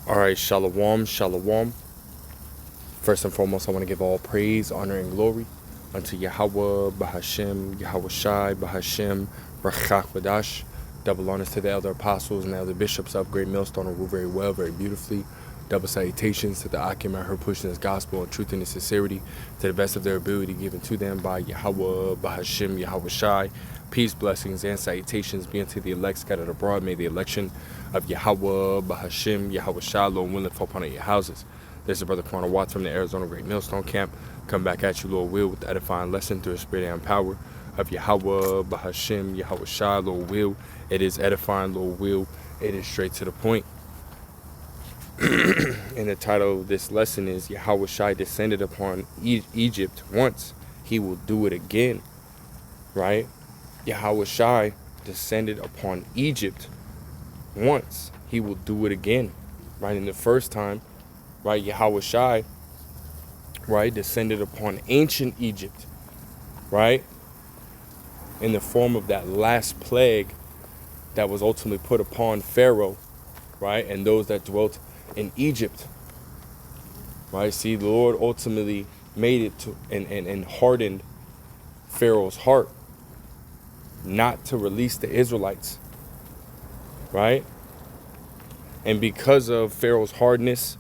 All right, shalom, shalom. First and foremost, I want to give all praise, honor, and glory unto Yahweh, Bahashem, YAHAWASHI, Bahashem, Rachakwadash. Double honors to the elder apostles and the elder bishops of Great Millstone who rule very well, very beautifully. Double salutations to the Akim and her pushing this gospel in truth and in sincerity to the best of their ability given to them by Yahweh, Bahashem, YAHAWASHI. Peace, blessings, and salutations be unto the elect scattered abroad. May the election of Yahweh, Bahashem, YAHAWASHI, Lord willing, fall upon your houses. This is Brother Corner Watts from the Arizona Great Millstone Camp. Come back at you, Lord will, with the edifying lesson through the spirit and power of Yahweh, Bahashem, YAHAWASHI, Lord will. It is edifying, Lord will. It is straight to the point. And the title of this lesson is YAHAWASHI descended upon Egypt once. He will do it again. Right? YAHAWASHI descended upon Egypt once. He will do it again. Right? In the first time, right, YAHAWASHI, right, descended upon ancient Egypt, right, in the form of that last plague that was ultimately put upon Pharaoh, right, and those that dwelt in Egypt, right. See, the Lord ultimately made it to and hardened Pharaoh's heart not to release the Israelites, right, and because of Pharaoh's hardness,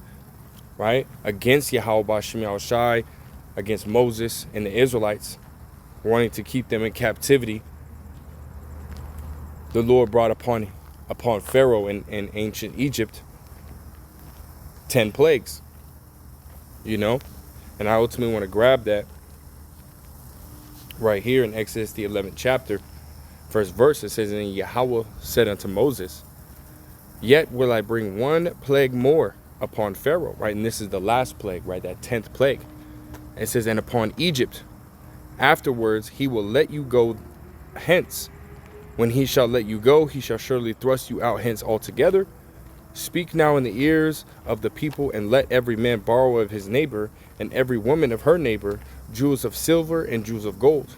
right, against YAHAWASHI, against Moses and the Israelites, wanting to keep them in captivity, the Lord brought upon Pharaoh in ancient Egypt 10 plagues, and I ultimately want to grab that right here in Exodus the 11th chapter, first verse. It says, and Yahweh said unto Moses, yet will I bring one plague more upon Pharaoh, right? And this is the last plague, right? That 10th plague. It says, and upon Egypt, afterwards he will let you go hence. When he shall let you go, he shall surely thrust you out hence altogether. Speak now in the ears of the people, and let every man borrow of his neighbor, and every woman of her neighbor, jewels of silver and jewels of gold.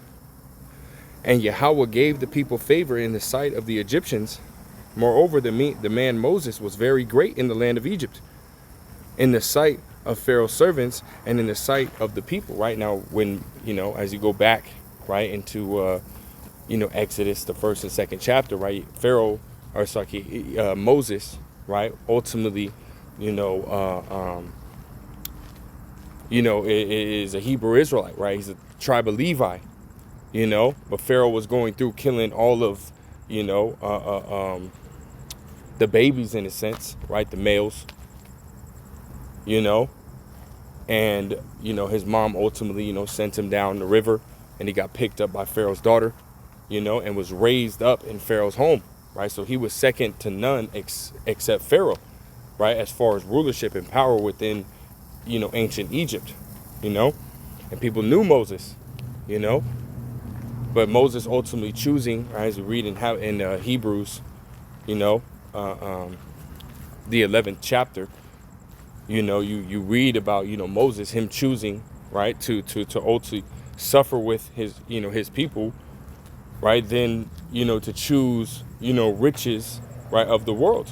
And Yahweh gave the people favor in the sight of the Egyptians. Moreover, the man Moses was very great in the land of Egypt, in the sight of Pharaoh's servants and in the sight of the people. Right now, when, as you go back, right, into, Exodus, the first and second chapter, right, Moses, right, ultimately, is a Hebrew Israelite, right? He's a tribe of Levi, but Pharaoh was going through killing all of, the babies in a sense, right, the males, and, his mom ultimately, sent him down the river, and he got picked up by Pharaoh's daughter, and was raised up in Pharaoh's home, right? So he was second to none except Pharaoh, right? As far as rulership and power within, ancient Egypt, and people knew Moses, but Moses ultimately choosing, right, as we read in Hebrews, the 11th chapter, you read about, Moses, him choosing, right, to ultimately suffer with his, his people, right, then, to choose, riches, right, of the world,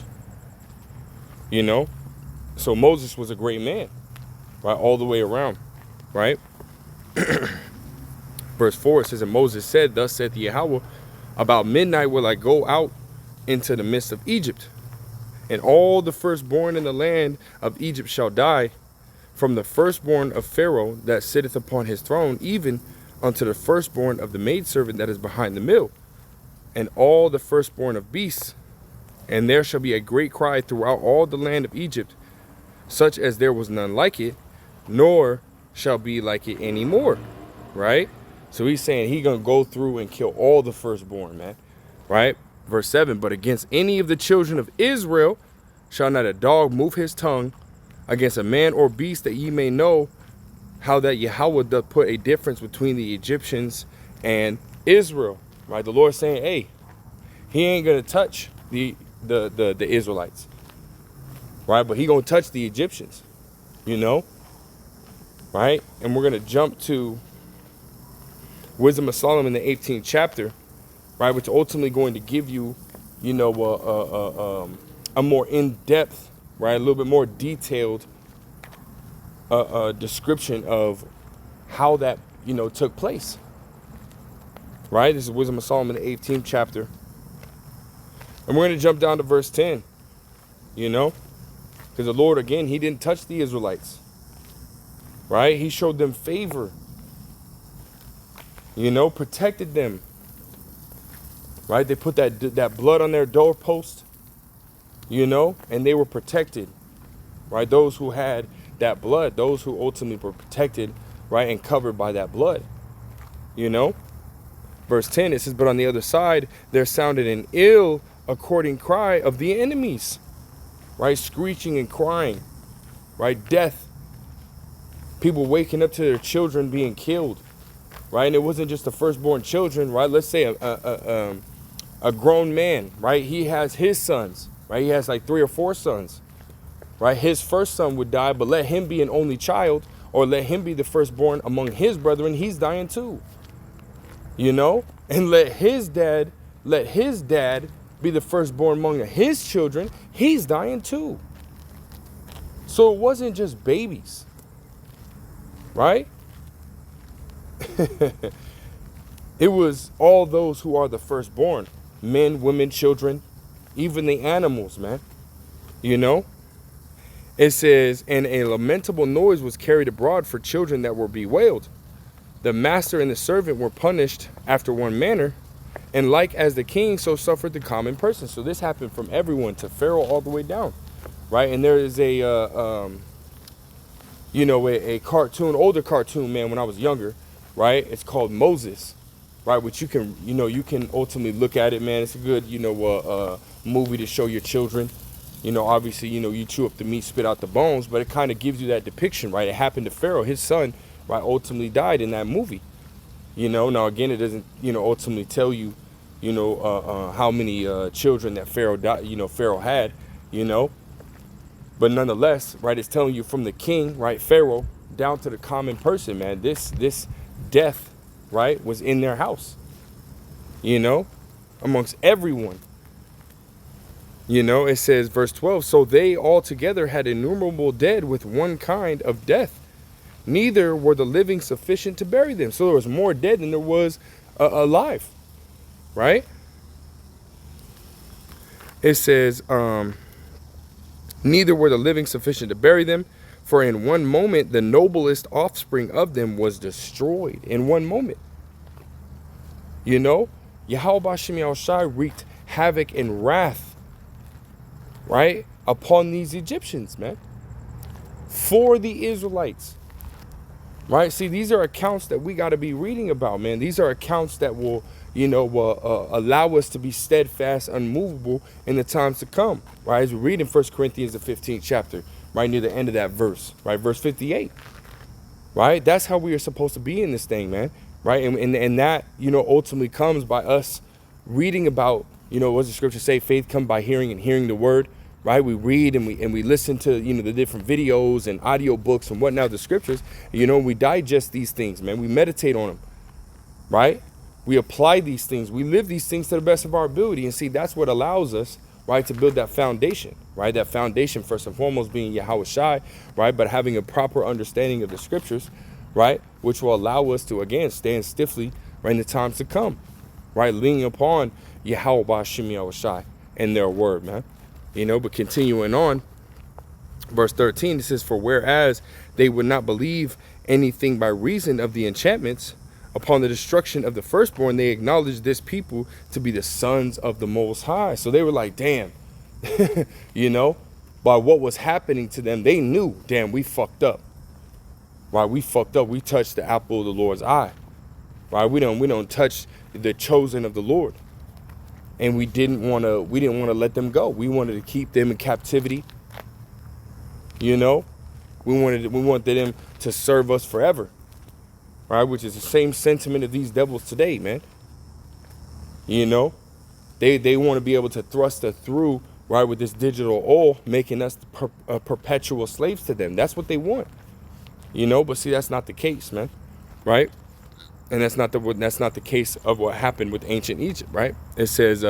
so Moses was a great man, right, all the way around, right. Verse 4, it says, and Moses said, thus saith Yahweh, about midnight will I go out into the midst of Egypt, and all the firstborn in the land of Egypt shall die, from the firstborn of Pharaoh that sitteth upon his throne, even unto the firstborn of the maidservant that is behind the mill, and all the firstborn of beasts. And there shall be a great cry throughout all the land of Egypt, such as there was none like it, nor shall be like it anymore, right? So he's saying he's going to go through and kill all the firstborn, man, right? Verse 7, but against any of the children of Israel shall not a dog move his tongue against a man or beast, that ye may know how that Yahweh doth put a difference between the Egyptians and Israel, right? The Lord saying, hey, he ain't going to touch the Israelites, right? But he going to touch the Egyptians, right? And we're going to jump to Wisdom of Solomon, the 18th chapter, right, which ultimately going to give you, a more in-depth, right? A little bit more detailed description of how that, took place, right? This is Wisdom of Solomon, the 18th chapter. And we're going to jump down to verse 10, because the Lord, again, he didn't touch the Israelites, right? He showed them favor, protected them, right? They put that blood on their doorpost, and they were protected, right? Those who had that blood, those who ultimately were protected, right, and covered by that blood, Verse 10, it says, but on the other side, there sounded an ill according cry of the enemies, right? Screeching and crying, right? Death. People waking up to their children being killed, right? And it wasn't just the firstborn children, right? Let's say a grown man, right? He has his sons, right? He has like 3 or 4 sons, right? His first son would die, but let him be an only child, or let him be the firstborn among his brethren. He's dying too, and let his dad be the firstborn among his children. He's dying too. So it wasn't just babies, right? It was all those who are the firstborn, men, women, children, even the animals, man. It says, and a lamentable noise was carried abroad for children that were bewailed. The master and the servant were punished after one manner, and like as the king, so suffered the common person. So this happened from everyone to Pharaoh all the way down, right? And there is a cartoon, older cartoon, man, when I was younger, right? It's called Moses, right? Which you can ultimately look at it, man. It's a good, movie to show your children. Obviously, you chew up the meat, spit out the bones, but it kind of gives you that depiction, right? It happened to Pharaoh. His son, right, ultimately died in that movie. Now again, it doesn't, ultimately tell you, how many children that Pharaoh died, Pharaoh had, but nonetheless, right, it's telling you from the king, right, Pharaoh, down to the common person, man, this death, right, was in their house, amongst everyone. It says, verse 12, so they all together had innumerable dead with one kind of death. Neither were the living sufficient to bury them. So there was more dead than there was alive, right? It says, neither were the living sufficient to bury them, for in one moment the noblest offspring of them was destroyed. In one moment. YAHAWASHI wreaked havoc and wrath, right, upon these Egyptians, man, for the Israelites. Right? See, these are accounts that we got to be reading about, man. These are accounts that will, allow us to be steadfast, unmovable in the times to come. Right? As we read in 1 Corinthians, the 15th chapter, right near the end of that verse, right? Verse 58. Right? That's how we are supposed to be in this thing, man. Right? And that, ultimately comes by us reading about, what does the scripture say? Faith comes by hearing, and hearing the word. Right, we read and we listen to the different videos and audio books and whatnot, the scriptures. We digest these things, man. We meditate on them, right? We apply these things. We live these things to the best of our ability, and see, that's what allows us, right, to build that foundation, right? That foundation, first and foremost, being YAHAWASHI, right? But having a proper understanding of the scriptures, right, which will allow us to again stand stiffly, right, in the times to come, right, leaning upon YAHAWASHI and their word, man. But continuing on, verse 13, it says, for whereas they would not believe anything by reason of the enchantments, upon the destruction of the firstborn, they acknowledged this people to be the sons of the Most High. So they were like, damn, by what was happening to them, they knew, damn, we fucked up. Right? We fucked up. We touched the apple of the Lord's eye. Right? We don't touch the chosen of the Lord. And we didn't want to let them go. We wanted to keep them in captivity. We wanted them to serve us forever. Right? Which is the same sentiment of these devils today, man. They want to be able to thrust us through, right, with this digital oil, making us perpetual slaves to them. That's what they want. But see, that's not the case, man. Right? And that's not the case of what happened with ancient Egypt, right? It says,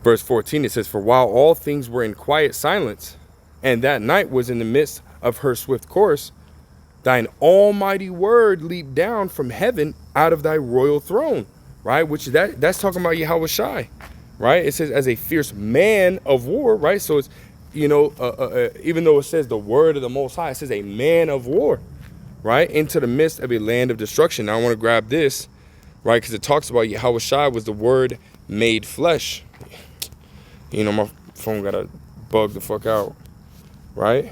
Verse 14, it says, for while all things were in quiet silence, and that night was in the midst of her swift course, thine almighty word leaped down from heaven out of thy royal throne. Right? Which that's talking about YAHAWASHI. Right? It says as a fierce man of war. Right? So it's, you know, even though it says the word of the Most High, it says a man of war. Right? Into the midst of a land of destruction. Now I want to grab this. Right? Because it talks about YAHAWASHI was the word made flesh. You know, my phone got to bug the fuck out. Right?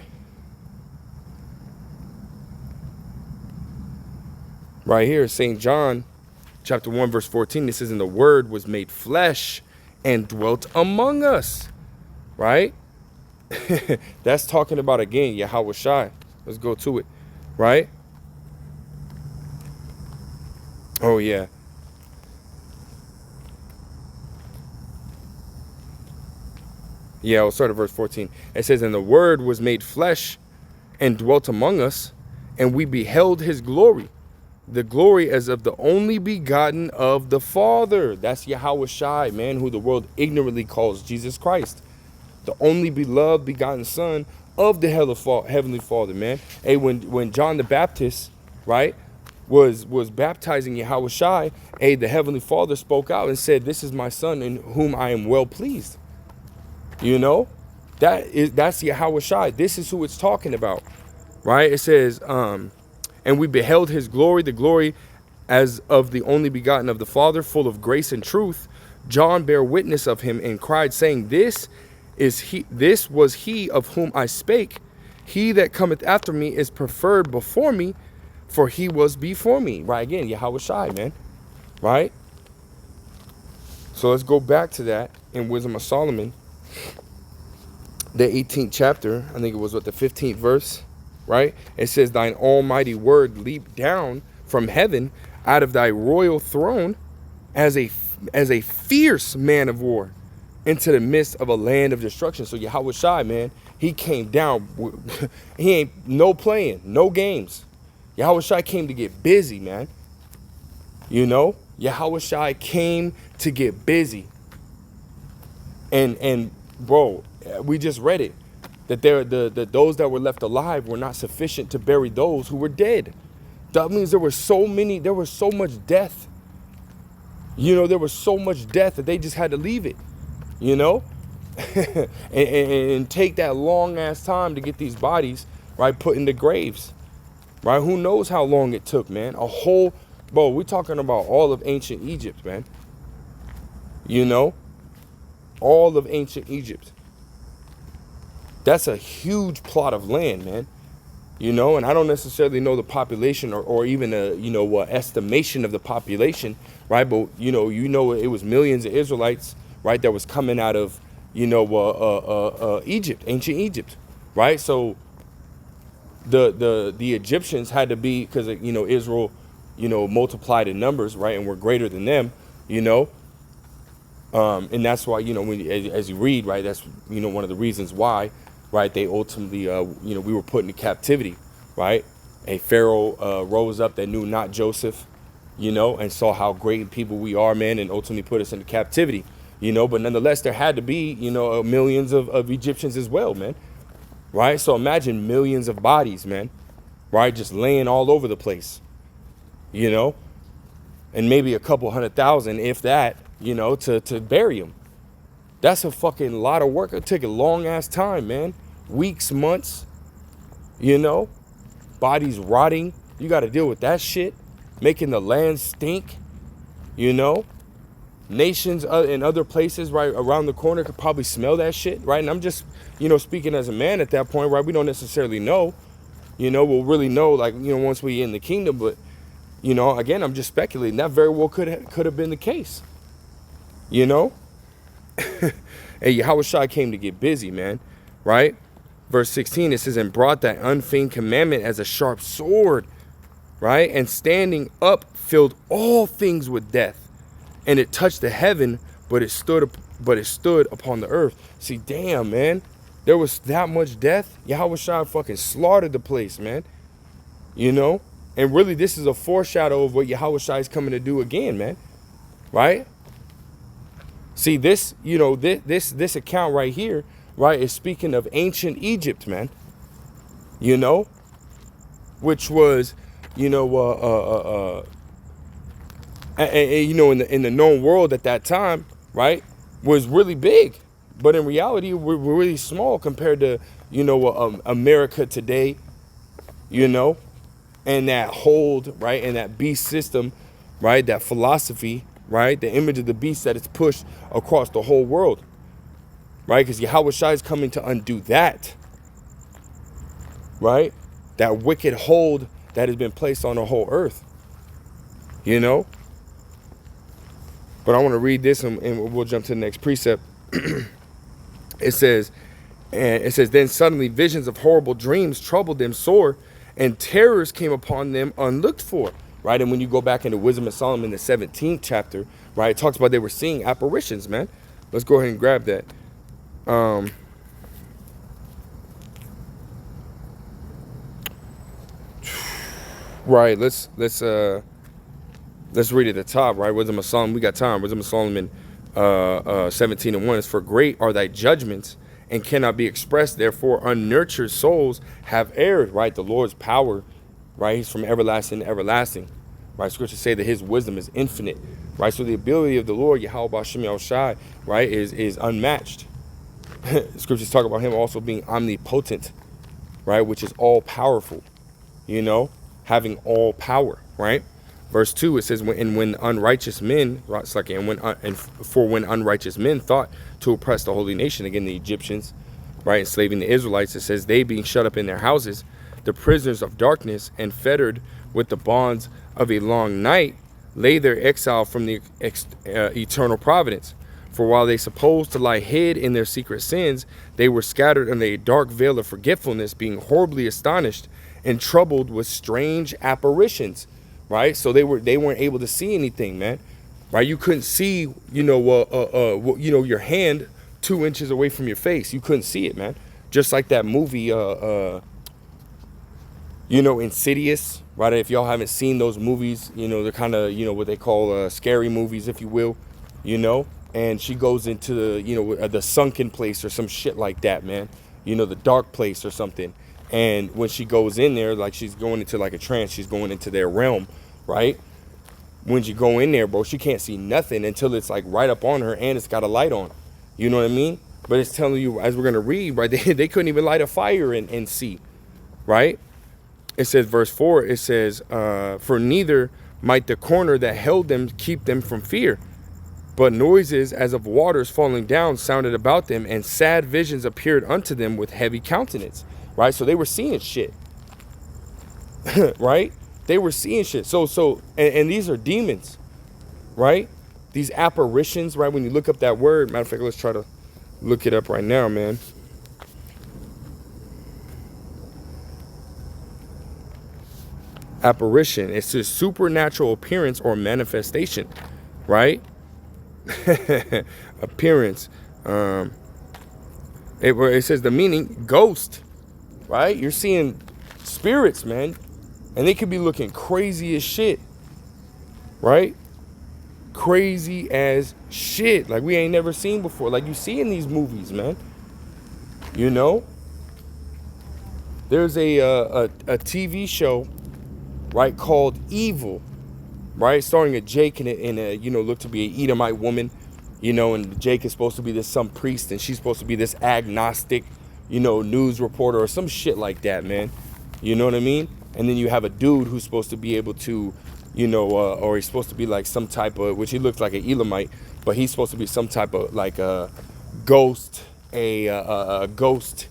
Right here, St. John chapter 1 verse 14, it says, and the word was made flesh and dwelt among us. Right? That's talking about, again, YAHAWASHI. Let's go to it. Right? Oh yeah. Yeah, we'll start at verse 14. It says, and the word was made flesh and dwelt among us, and we beheld his glory, the glory as of the only begotten of the Father. That's YAHAWASHI, man, who the world ignorantly calls Jesus Christ. The only beloved begotten Son of the Heavenly Father, man. Hey, when John the Baptist, right, was baptizing YAHAWASHI, hey, the Heavenly Father spoke out and said, this is my Son in whom I am well pleased. You know, that's YAHAWASHI. This is who it's talking about, right? It says, and we beheld his glory, the glory as of the only begotten of the Father, full of grace and truth. John bare witness of him and cried, saying, this was he of whom I spake. He that cometh after me is preferred before me, for he was before me. Right, again, YAHAWASHI, man. Right? So let's go back to that in Wisdom of Solomon. The 18th chapter, I think it was what, the 15th verse, right? It says, thine almighty word leaped down from heaven out of thy royal throne as a fierce man of war into the midst of a land of destruction. So YAHAWASHI, man, he came down. He ain't no playing, no games. YAHAWASHI came to get busy, man. You know, YAHAWASHI came to get busy. And bro, we just read it, that those that were left alive were not sufficient to bury those who were dead. That means there was so much death. You know, there was so much death that they just had to leave it, you know, and take that long ass time to get these bodies, right, put in the graves, right? Who knows how long it took, man? Bro, we're talking about all of ancient Egypt, man. You know, all of ancient Egypt. That's a huge plot of land, man. You know, and I don't necessarily know the population or even a, you know, estimation of the population, right? But, you know, it was millions of Israelites, right, that was coming out of, you know, Egypt, ancient Egypt, right? So the Egyptians had to be, because, you know, Israel, you know, multiplied in numbers, right, and were greater than them, you know. And that's why, you know, as you read, right, that's, you know, one of the reasons why, right, they ultimately, you know, we were put into captivity, right? A Pharaoh rose up that knew not Joseph, you know, and saw how great people we are, man, and ultimately put us into captivity, you know. But nonetheless, there had to be, you know, millions of Egyptians as well, man, right? So imagine millions of bodies, man, right, just laying all over the place, you know, and maybe a couple 100,000, if that, you know, to bury them. That's a fucking lot of work. It'll take a long ass time, man. Weeks, months, you know, bodies rotting. You got to deal with that shit, making the land stink, you know. Nations in other places right around the corner could probably smell that shit, right? And I'm just, you know, speaking as a man at that point, right? We don't necessarily know, you know. We'll really know, like, you know, once we in the kingdom. But, you know, again, I'm just speculating. That very well could have been the case, you know. Hey, YAHAWASHI came to get busy, man, right? Verse 16, it says, and brought that unfeigned commandment as a sharp sword, right? And standing up filled all things with death. And it touched the heaven, but it stood upon the earth. See, damn, man, there was that much death. YAHAWASHI fucking slaughtered the place, man. You know? And really, this is a foreshadow of what YAHAWASHI is coming to do again, man. Right? See, this, this account right here, right, is speaking of ancient Egypt, man. You know, which was, you know, in the known world at that time, right, was really big, but in reality, we're really small compared to, America today, you know, and that hold, right, and that beast system, right, that philosophy, right, the image of the beast that is pushed across the whole world, right, because YAHAWASHI is coming to undo that, right, that wicked hold that has been placed on the whole earth, you know. But I want to read this, and we'll jump to the next precept. It says, then suddenly visions of horrible dreams troubled them sore, and terrors came upon them unlooked for. Right, and when you go back into Wisdom of Solomon, the 17th chapter, right, it talks about they were seeing apparitions, man. Let's go ahead and grab that. Right, let's read at the top, right? Wisdom of Solomon, we got time. Wisdom of Solomon 17:1 is, for great are thy judgments and cannot be expressed. Therefore, unnurtured souls have erred, right? The Lord's power, right? He's from everlasting to everlasting, right? Scriptures say that his wisdom is infinite, right? So the ability of the Lord, YAHAWASHI, right, is unmatched. Scriptures talk about him also being omnipotent, right? Which is all powerful, having all power, right? Verse 2, it says, when unrighteous men, when unrighteous men thought to oppress the holy nation, again, the Egyptians, right, enslaving the Israelites, it says, they being shut up in their houses, the prisoners of darkness, and fettered with the bonds of a long night, lay their exile from the eternal providence. For while they supposed to lie hid in their secret sins, they were scattered under a dark veil of forgetfulness, being horribly astonished and troubled with strange apparitions. Right, so they weren't able to see anything, man. Right, you couldn't see, your hand 2 inches away from your face. You couldn't see it, man. Just like that movie, Insidious. Right, if y'all haven't seen those movies, they're kind of, what they call scary movies, if you will. And she goes into the sunken place or some shit like that, man. The dark place or something. And when she goes in there, like she's going into like a trance, she's going into their realm, right? When you go in there, bro, she can't see nothing until it's like right up on her and it's got a light on. You know what I mean? But it's telling you, as we're going to read, right, they couldn't even light a fire and see, right? It says, verse 4, it says, for neither might the corner that held them keep them from fear, but noises as of waters falling down sounded about them, and sad visions appeared unto them with heavy countenance. Right, so they were seeing shit. Right, they were seeing shit. And these are demons, right? These apparitions, right? When you look up that word, matter of fact, let's try to look it up right now, man. Apparition, it's a supernatural appearance or manifestation, right? Appearance. It says the meaning, ghost. Right? You're seeing spirits, man. And they could be looking crazy as shit. Right? Crazy as shit. Like we ain't never seen before. Like you see in these movies, man. There's a TV show, right, called Evil. Right? Starring a Jake and a look to be an Edomite woman. And Jake is supposed to be some priest and she's supposed to be this agnostic, news reporter or some shit like that, man. You know what I mean? And then you have a dude who's supposed to be able to, or he's supposed to be like some type of, which he looks like an Elamite, but he's supposed to be some type of like a ghost, a ghost,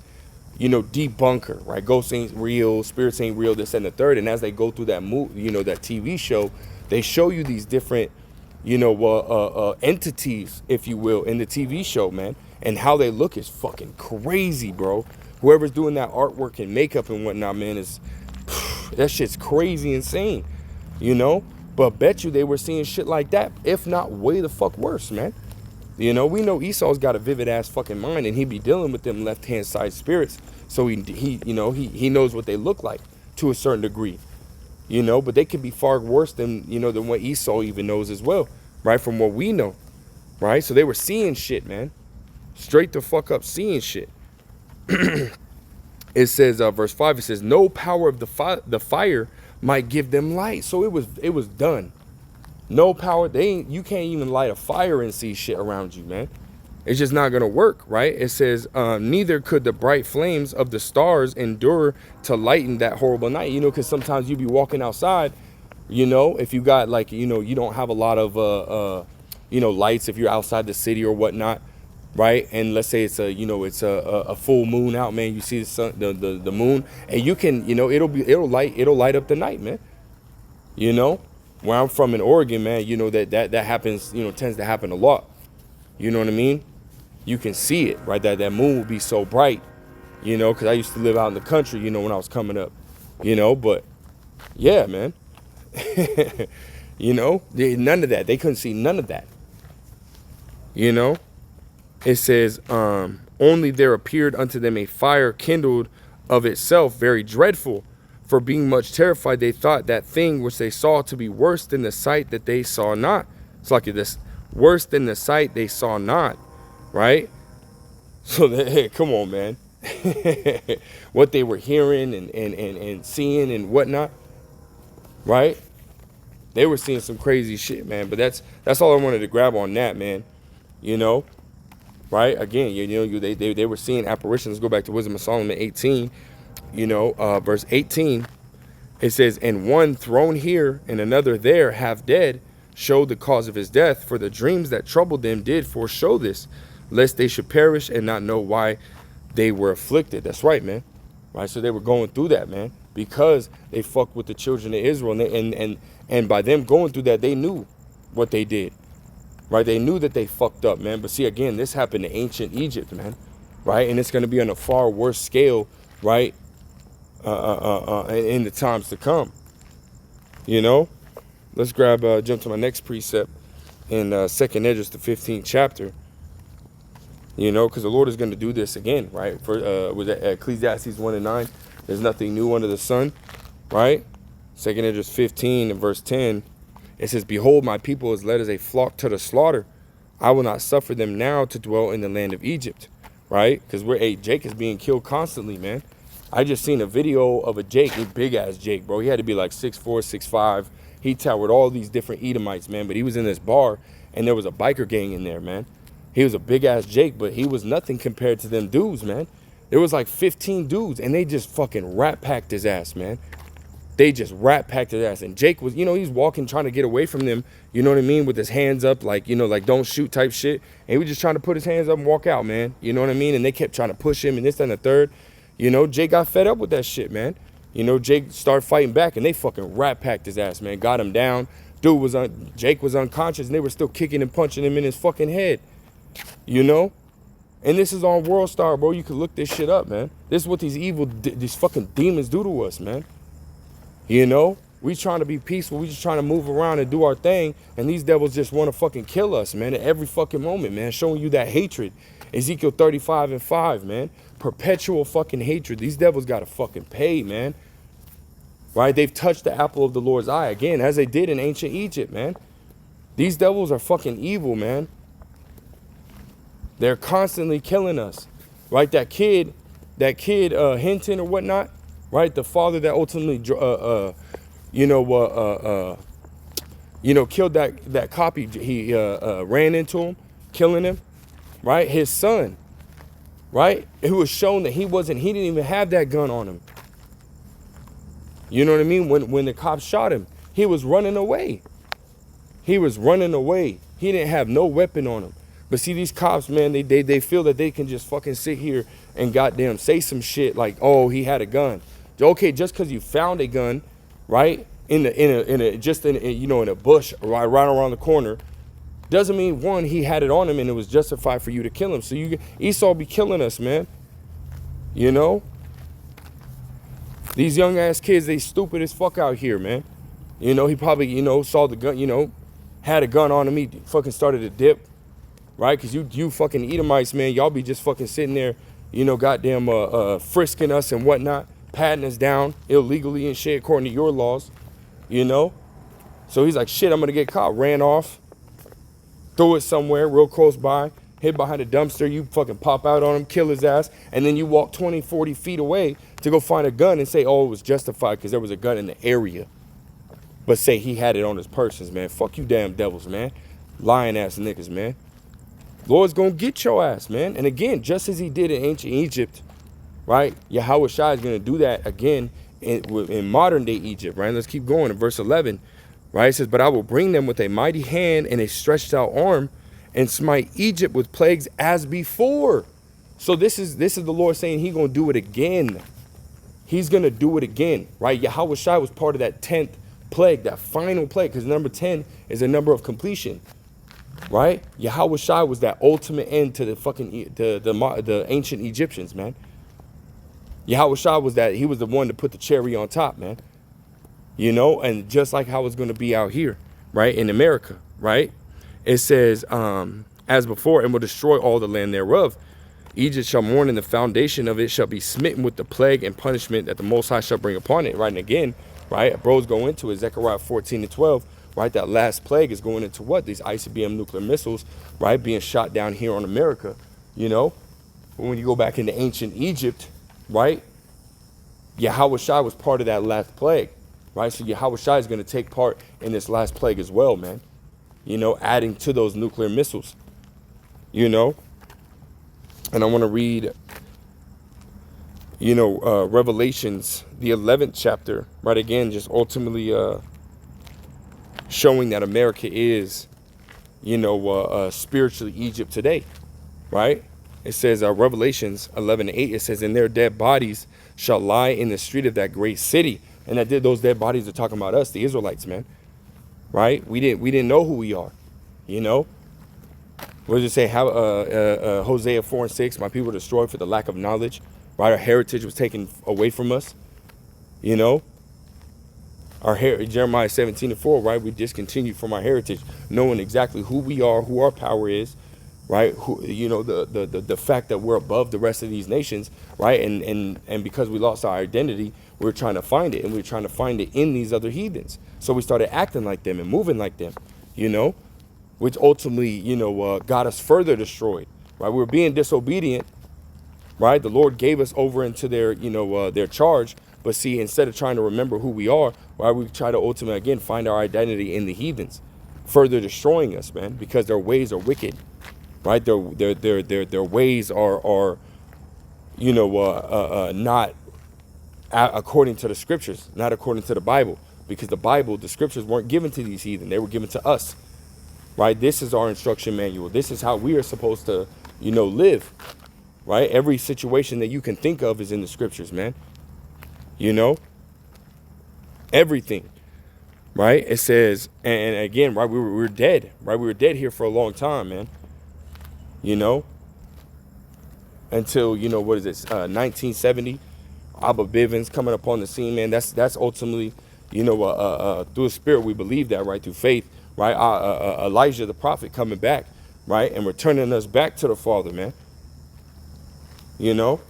debunker, right? Ghosts ain't real, spirits ain't real, this and the third. And as they go through that movie, that TV show, they show you these different, entities, if you will, in the TV show, man. And how they look is fucking crazy, bro. Whoever's doing that artwork and makeup and whatnot, man, is that shit's crazy insane, But bet you they were seeing shit like that, if not way the fuck worse, man. We know Esau's got a vivid ass fucking mind, and he be dealing with them left hand side spirits, so he knows what they look like to a certain degree, But they could be far worse than than what Esau even knows as well, right? From what we know. right? So they were seeing shit, man. Straight the fuck up seeing shit. It says, verse 5, it says, no power of the fire might give them light. So it was done. No power. You can't even light a fire and see shit around you, man. It's just not gonna work, right? It says, neither could the bright flames of the stars endure to lighten that horrible night. You know, because sometimes you be walking outside, you know, if you got like, you know, you don't have a lot of, you know, lights if you're outside the city or whatnot, right? And let's say it's a, you know, it's a full moon out, man. You see the sun, the moon, and you can, you know, it'll light up the night, man. You know, where I'm from in Oregon, man, you know, that happens, you know, tends to happen a lot. You know what I mean? You can see it, right? That moon will be so bright, you know, because I used to live out in the country, you know, when I was coming up, you know, but yeah, man. You know, none of that. They couldn't see none of that. You know, it says, only there appeared unto them a fire kindled of itself, very dreadful. For being much terrified, they thought that thing which they saw to be worse than the sight that they saw not. It's like this, worse than the sight they saw not, right? So, hey, come on, man. What they were hearing and seeing and whatnot, right? They were seeing some crazy shit, man. But that's all I wanted to grab on that, man. You know, right? Again, you know, they were seeing apparitions. Let's go back to Wisdom of Solomon 18. You know, verse 18, it says, and one thrown here and another there, half dead, showed the cause of his death. For the dreams that troubled them did foreshow this, lest they should perish and not know why they were afflicted. That's right, man. Right? So they were going through that, man, because they fucked with the children of Israel. And by them going through that, they knew what they did. Right? They knew that they fucked up, man. But see, again, this happened in ancient Egypt, man. Right? And it's going to be on a far worse scale, right? In the times to come. You know? Let's jump to my next precept in 2nd Esdras, the 15th chapter. You know, because the Lord is going to do this again, right? For with Ecclesiastes 1 and 9, there's nothing new under the sun, right? 2nd Esdras 15 and verse 10, it says, behold, my people is led as a flock to the slaughter. I will not suffer them now to dwell in the land of Egypt, right? Because Jake is being killed constantly, man. I just seen a video of a Jake, a big ass Jake, bro. He had to be like 6'4", 6'5". He towered all these different Edomites, man. But he was in this bar, and there was a biker gang in there, man. He was a big ass Jake, but he was nothing compared to them dudes, man. There was like 15 dudes, and they just fucking rat packed his ass, man. They just rat packed his ass. And Jake was, you know, he's walking, trying to get away from them, you know what I mean, with his hands up, like, you know, like don't shoot type shit. And he was just trying to put his hands up and walk out, man. You know what I mean? And they kept trying to push him and this and the third. You know, Jake got fed up with that shit, man. You know, Jake started fighting back, and they fucking rat packed his ass, man. Got him down. Jake was unconscious, and they were still kicking and punching him in his fucking head. You know? And this is on World Star, bro. You can look this shit up, man. This is what these fucking demons do to us, man. You know? We trying to be peaceful. We just trying to move around and do our thing. And these devils just want to fucking kill us, man, at every fucking moment, man. Showing you that hatred. Ezekiel 35 and 5, man. Perpetual fucking hatred. These devils got to fucking pay, man. Right? They've touched the apple of the Lord's eye again, as they did in ancient Egypt, man. These devils are fucking evil, man. They're constantly killing us. Right? That kid, Hinton or whatnot, right? The father that ultimately, killed that cop. He ran into him, killing him, right? His son, right? It was shown that he didn't even have that gun on him. You know what I mean? When the cops shot him, he was running away. He was running away. He didn't have no weapon on him. But see, these cops, man, they feel that they can just fucking sit here and goddamn say some shit like, oh, he had a gun. Okay, just because you found a gun, right, in a bush right around the corner, doesn't mean, one, he had it on him and it was justified for you to kill him. So Esau be killing us, man. You know? These young ass kids, they stupid as fuck out here, man. You know, he probably, saw the gun, had a gun on him. He fucking started to dip, right? Because you fucking Edomites, man, y'all be just fucking sitting there, goddamn frisking us and whatnot, patting us down illegally and shit according to your laws, So he's like, shit, I'm going to get caught. Ran off. throw it somewhere real close by, hid behind a dumpster, you fucking pop out on him, kill his ass, and then you walk 20, 40 feet away to go find a gun and say, oh, it was justified because there was a gun in the area. But say he had it on his persons, man. Fuck you damn devils, man. Lying ass niggas, man. Lord's gonna get your ass, man. And again, just as he did in ancient Egypt, right? YAHAWASHI is gonna do that again in modern day Egypt, right? Let's keep going in verse 11, right? It says, but I will bring them with a mighty hand and a stretched out arm and smite Egypt with plagues as before. So this is the Lord saying he's gonna do it again. He's gonna do it again, right? YAHAWASHI was part of that 10th plague, that final plague, because number 10 is a number of completion. Right? YAHAWASHI was that ultimate end to the fucking the ancient Egyptians, man. YAHAWASHI was that, he was the one to put the cherry on top, man. You know, and just like how it's going to be out here, right, in America, right? It says, as before, and will destroy all the land thereof. Egypt shall mourn, and the foundation of it shall be smitten with the plague and punishment that the Most High shall bring upon it. Right? And again, right, bros go into it, Zechariah 14 and 12. Right, that last plague is going into what? These ICBM nuclear missiles, right, being shot down here on America, you know? But when you go back into ancient Egypt, right, YAHAWASHI was part of that last plague, right? So YAHAWASHI is going to take part in this last plague as well, man. You know, adding to those nuclear missiles, you know? And I want to read, you know, Revelations, the 11th chapter, right, again, just ultimately, showing that America is, you know, spiritually Egypt today, right? It says, Revelations 11:8, it says, and their dead bodies shall lie in the street of that great city. And those dead bodies are talking about us, the Israelites, man, right? We didn't know who we are, you know? What does it say? Hosea 4 and 6, my people were destroyed for the lack of knowledge, right? Our heritage was taken away from us, you know? Jeremiah 17 and 4, right? We discontinued from our heritage, knowing exactly who we are, who our power is, right? Who, you know, the fact that we're above the rest of these nations, right? And because we lost our identity, we're trying to find it, and we're trying to find it in these other heathens. So we started acting like them and moving like them, you know, which ultimately, you know, got us further destroyed, right? We were being disobedient, right? The Lord gave us over into their, you know, their charge. But see, instead of trying to remember who we are, why we try to ultimately, again, find our identity in the heathens, further destroying us, man, because their ways are wicked, right? Their ways are you know, not according to the scriptures, not according to the Bible, because the scriptures weren't given to these heathen. They were given to us, right? This is our instruction manual. This is how we are supposed to, you know, live, right? Every situation that you can think of is in the scriptures, man. You know, everything, right? It says, and again, right, we were dead, right? We were dead here for a long time, man. You know, until, you know, what is it, 1970, Abba Bivens coming up on the scene, man. That's ultimately, you know, through the Spirit we believe that, right? Through faith, right? Elijah the prophet coming back, right, and returning us back to the Father, man. You know.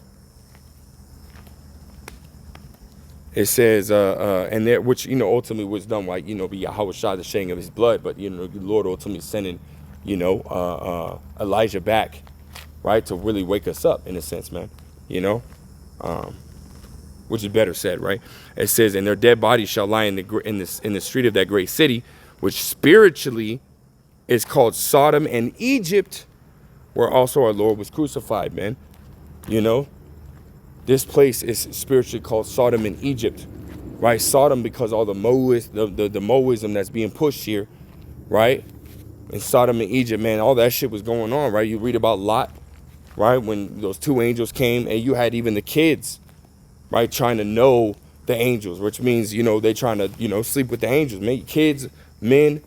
It says, and there, which, you know, ultimately was done by, you know, be YAHAWASHI, the shedding of his blood. But, you know, the Lord ultimately sending, you know, Elijah back, right, to really wake us up in a sense, man, you know, which is better said, right? It says, and their dead bodies shall lie in the street of that great city, which spiritually is called Sodom and Egypt, where also our Lord was crucified, man, you know. This place is spiritually called Sodom in Egypt, right? Sodom because all the Moism that's being pushed here, right? And Sodom in Egypt, man, all that shit was going on, right? You read about Lot, right? When those two angels came, and you had even the kids, right, trying to know the angels, which means, you know, they trying to, you know, sleep with the angels, man. Kids, men,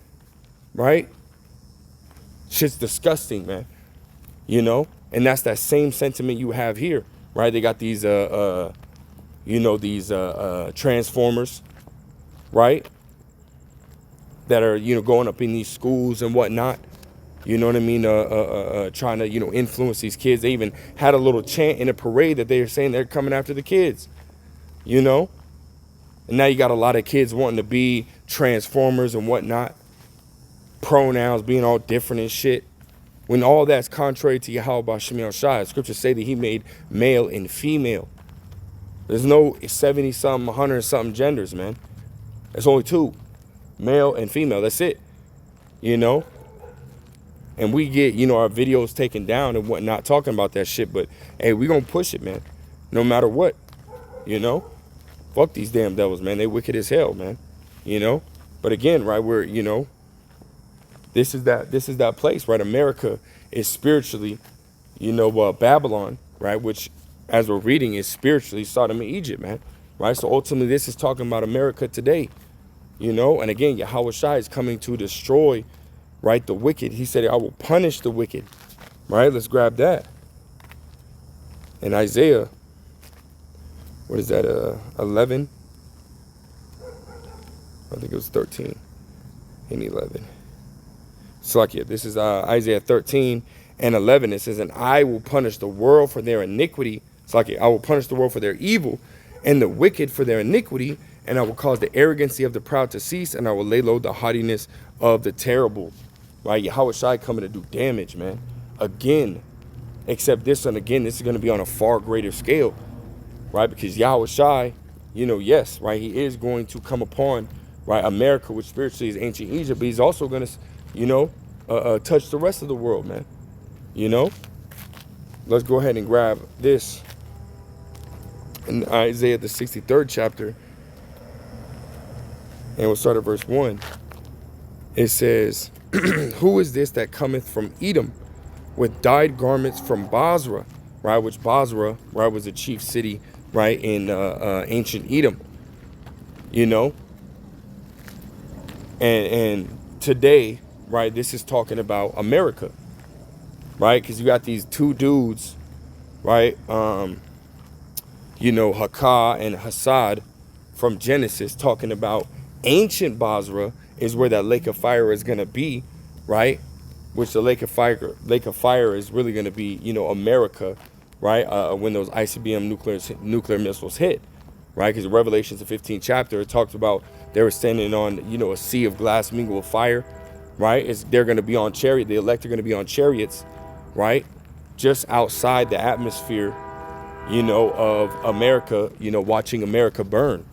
right? Shit's disgusting, man. You know? And that's that same sentiment you have here. Right, they got these, you know, these transformers, right, that are, you know, going up in these schools and whatnot. You know what I mean? Trying to, you know, influence these kids. They even had a little chant in a parade that they were saying they're coming after the kids. You know, and now you got a lot of kids wanting to be transformers and whatnot, pronouns being all different and shit. When all that's contrary to YAHAWASHI. Scriptures say that he made male and female. There's no 70-something, 100-something genders, man. There's only two, male and female. That's it, you know? And we get, you know, our videos taken down and whatnot talking about that shit. But, hey, we gonna push it, man, no matter what, you know? Fuck these damn devils, man. They wicked as hell, man, you know? But again, right, we're, you know, this is that place, right? America is spiritually, you know, Babylon, right? Which, as we're reading, is spiritually Sodom and Egypt, man, right? So ultimately, this is talking about America today, you know? And again, YAHAWASHI is coming to destroy, right, the wicked. He said, I will punish the wicked, right? Let's grab that. In Isaiah, what is that, 11? I think it was 13 and 11. So like, yeah, this is Isaiah 13 and 11. It says, and I will punish the world for their iniquity. It's like, I will punish the world for their evil and the wicked for their iniquity. And I will cause the arrogancy of the proud to cease. And I will lay low the haughtiness of the terrible. Right? YAHAWASHI coming to do damage, man. Again. Except this one, again, this is going to be on a far greater scale. Right? Because YAHAWASHI, you know, yes, right, he is going to come upon, right, America, which spiritually is ancient Egypt, but he's also going to, you know, touch the rest of the world, man. You know? Let's go ahead and grab this in Isaiah, the 63rd chapter. And we'll start at verse 1. It says, who is this that cometh from Edom with dyed garments from Basra, right? Which Basra, right, was a chief city, right, in ancient Edom, you know? And today, right, this is talking about America, right? Because you got these two dudes, right? You know, Hakah and Hassad from Genesis talking about ancient Basra is where that lake of fire is going to be, right? Which the lake of fire is really going to be, you know, America, right? When those ICBM nuclear missiles hit, right? Because Revelations, the 15th chapter, it talks about they were standing on, you know, a sea of glass mingled with fire, right? They're going to be on chariot. The elect are going to be on chariots, right? Just outside the atmosphere, you know, of America, you know, watching America burn,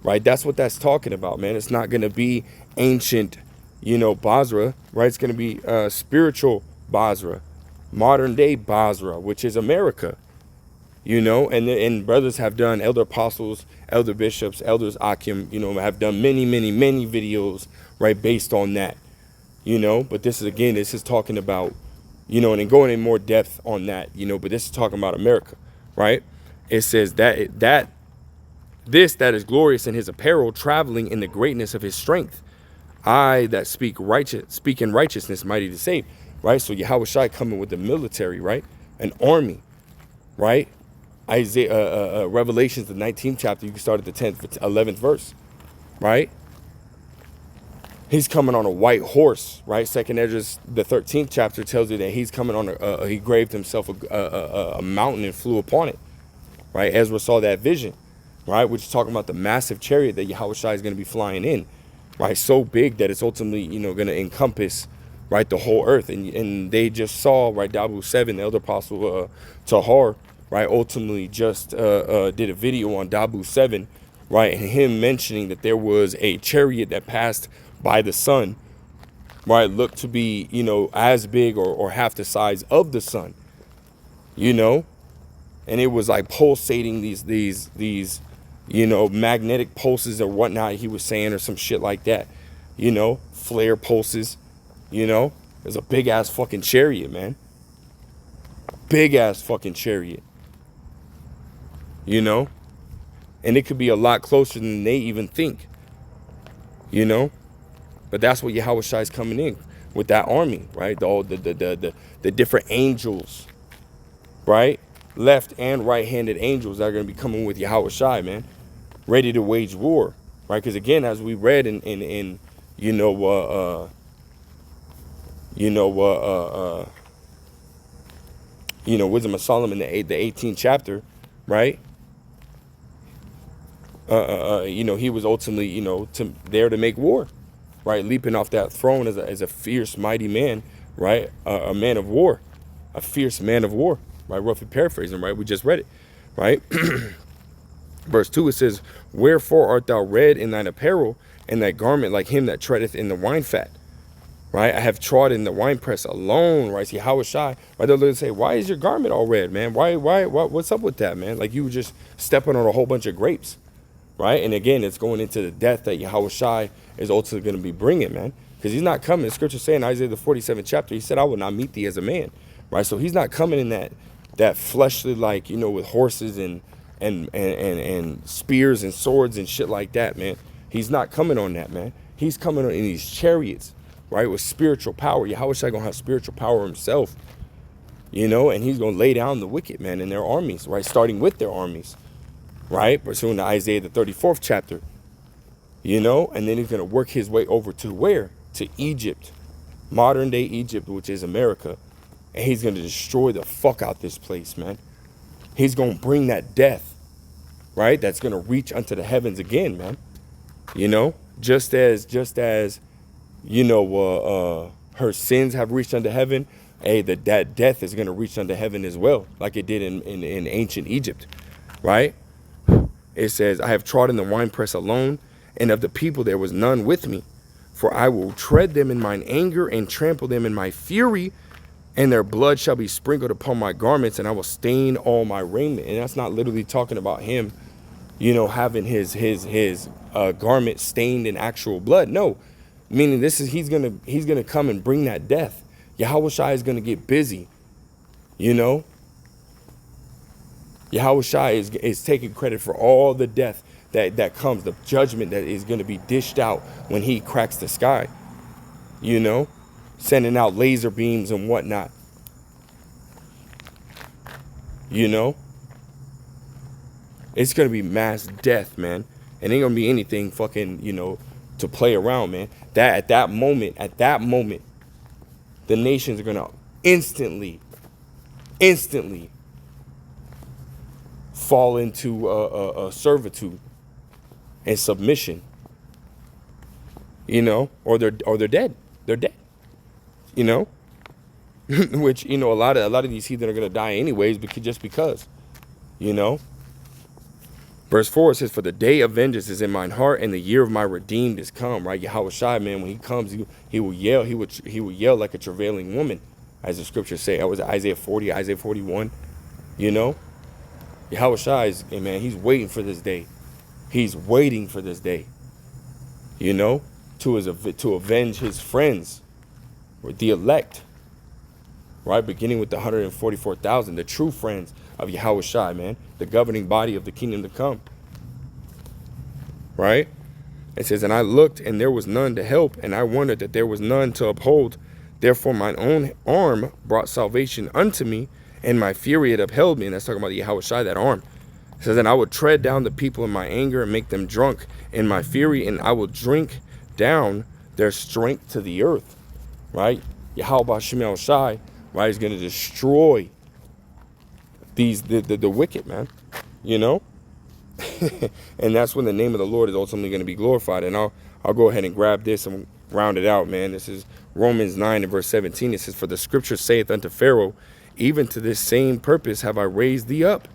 right? That's what that's talking about, man. It's not going to be ancient, you know, Basra, right? It's going to be spiritual Basra, modern day Basra, which is America, you know, and brothers have done, elder apostles, elder bishops, elders Akim, you know, have done many videos, right, based on that, you know. But this is, again, this is talking about, you know, and then going in more depth on that, you know, but this is talking about America, right? It says that is glorious in his apparel, traveling in the greatness of his strength. I that speak in righteousness, mighty to save, right? So YAHAWASHI coming with the military, right? An army, right? Isaiah, Revelations, the 19th chapter, you can start at the 10th, 11th verse, right? He's coming on a white horse, right? Second Esdras, the 13th chapter tells you that he's coming on he graved himself a mountain and flew upon it, right? Ezra saw that vision, right? Which is talking about the massive chariot that YAHAWASHI is going to be flying in, right? So big that it's ultimately, you know, going to encompass, right, the whole earth. And they just saw, right, Dabu 7, the elder apostle Tahar, right, ultimately just did a video on Dabu 7, right, and him mentioning that there was a chariot that passed by the sun, right, looked to be, you know, as big or half the size of the sun, you know, and it was like pulsating these you know, magnetic pulses or whatnot, he was saying, or some shit like that, you know, flare pulses, you know. There's a big ass fucking chariot, man. Big ass fucking chariot, you know, and it could be a lot closer than they even think, you know. But that's what YAHAWASHI is coming in with, that army, right? The different angels, right? Left and right-handed angels that are going to be coming with YAHAWASHI, man, ready to wage war, right? Because again, as we read in you know, Wisdom of Solomon, the 18th chapter, right? You know, he was ultimately, you know, there to make war, right? Leaping off that throne as a fierce, mighty man, right? A man of war, a fierce man of war, right? Roughly paraphrasing, right? We just read it, right? Verse 2, it says, wherefore art thou red in thine apparel, and thy garment like him that treadeth in the wine fat? Right? I have trod in the winepress alone, right? See, Yahawashai, right? They'll say, why is your garment all red, man? What's up with that, man? Like you were just stepping on a whole bunch of grapes, right? And again, it's going into the death that Yahawashai is ultimately going to be bringing, man. Because he's not coming. Scripture saying, Isaiah the 47th chapter, he said, I will not meet thee as a man, right? So he's not coming in that fleshly, like, you know, with horses and spears and swords and shit like that, man. He's not coming on that, man. He's coming on in these chariots, right, with spiritual power. Yahawashi gonna have spiritual power himself, you know, and he's gonna lay down the wicked, man, in their armies, right, starting with their armies, right, pursuing to Isaiah the 34th chapter, you know, and then he's gonna work his way over to where? To Egypt, modern day Egypt, which is America, and he's gonna destroy the fuck out this place, man. He's gonna bring that death, right, that's gonna reach unto the heavens again, man, you know, just as you know, her sins have reached unto heaven. Hey, that death is going to reach unto heaven as well, like it did in ancient Egypt, right? It says, I have trodden the winepress alone, and of the people there was none with me. For I will tread them in mine anger and trample them in my fury, and their blood shall be sprinkled upon my garments, and I will stain all my raiment. And that's not literally talking about him, you know, having his garment stained in actual blood. No. Meaning this is he's gonna come and bring that death. Yahawashi is gonna get busy, you know. Yahawashi is taking credit for all the death that comes, the judgment that is gonna be dished out when he cracks the sky, you know, sending out laser beams and whatnot, you know. It's gonna be mass death, man. It ain't gonna be anything fucking, you know, to play around, man. That at that moment, the nations are gonna instantly fall into a servitude and submission, you know, or they're dead. They're dead, you know. Which, you know, a lot of these heathen are gonna die anyways, because, you know. Verse 4, it says, for the day of vengeance is in mine heart, and the year of my redeemed is come, right? Yahawashi, man, when he comes, he will yell. He will yell like a travailing woman, as the scriptures say. That was Isaiah 40, Isaiah 41, you know? Yahawashi is, man, he's waiting for this day. He's waiting for this day, you know, to avenge his friends, or the elect, right? Beginning with the 144,000, the true friends of Yahawashi, man, the governing body of the kingdom to come, right? It says, and I looked, and there was none to help, and I wondered that there was none to uphold. Therefore mine own arm brought salvation unto me, and my fury had upheld me. And that's talking about the Yahawashi, that arm. It says, and I will tread down the people in my anger and make them drunk in my fury, and I will drink down their strength to the earth, right? Yahawashi, right, is going to destroy the wicked, man, you know. And that's when the name of the Lord is ultimately going to be glorified. And I'll go ahead and grab this and round it out, man. This is Romans 9 and verse 17. It says, for the scripture saith unto Pharaoh, even to this same purpose have I raised thee up,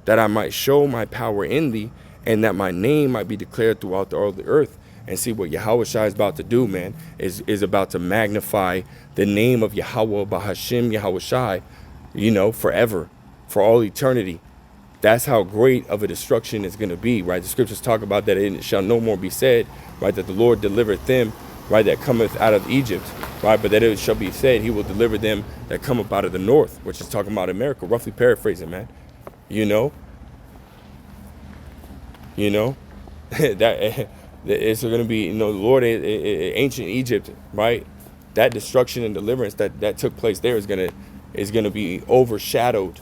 that I might show my power in thee, and that my name might be declared throughout all the earth. And see what Yahawashi is about to do, man, is about to magnify the name of Yahweh Bahashim Yahawashi, you know, forever, for all eternity. That's how great of a destruction it's going to be, right? The scriptures talk about that it shall no more be said, right, that the Lord delivered them, right, that cometh out of Egypt, right, but that it shall be said he will deliver them that come up out of the north, which is talking about America, roughly paraphrasing, man, you know, that it's going to be, you know, the Lord, ancient Egypt, right, that destruction and deliverance that took place there is going to be overshadowed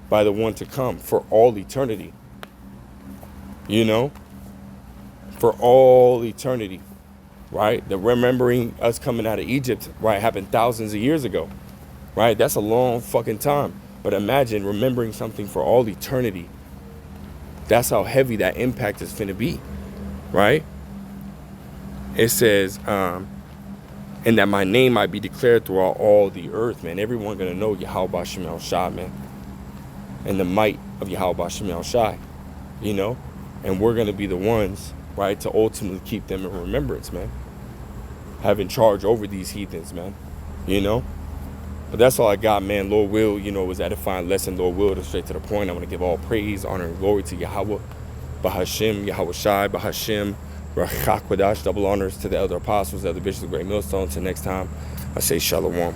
by the one to come for all eternity, you know, for all eternity, right? The remembering us coming out of Egypt, right, happened thousands of years ago, right? That's a long fucking time. But imagine remembering something for all eternity. That's how heavy that impact is finna be, right? It says, and that my name might be declared throughout all the earth, man. Everyone gonna know Yahawah Shai Shai, man, and the might of Yahawah Shai, you know, and we're gonna be the ones, right, to ultimately keep them in remembrance, man. Having charge over these heathens, man, you know. But that's all I got, man. Lord will, you know, was edifying lesson. Lord will, to straight to the point. I want to give all praise, honor, and glory to Yahweh, Bahashim, Yahawashai, Bahashim, Rachakwadash. Double honors to the elder apostles, the elder bishops, the great millstone. Till next time, I say shalom.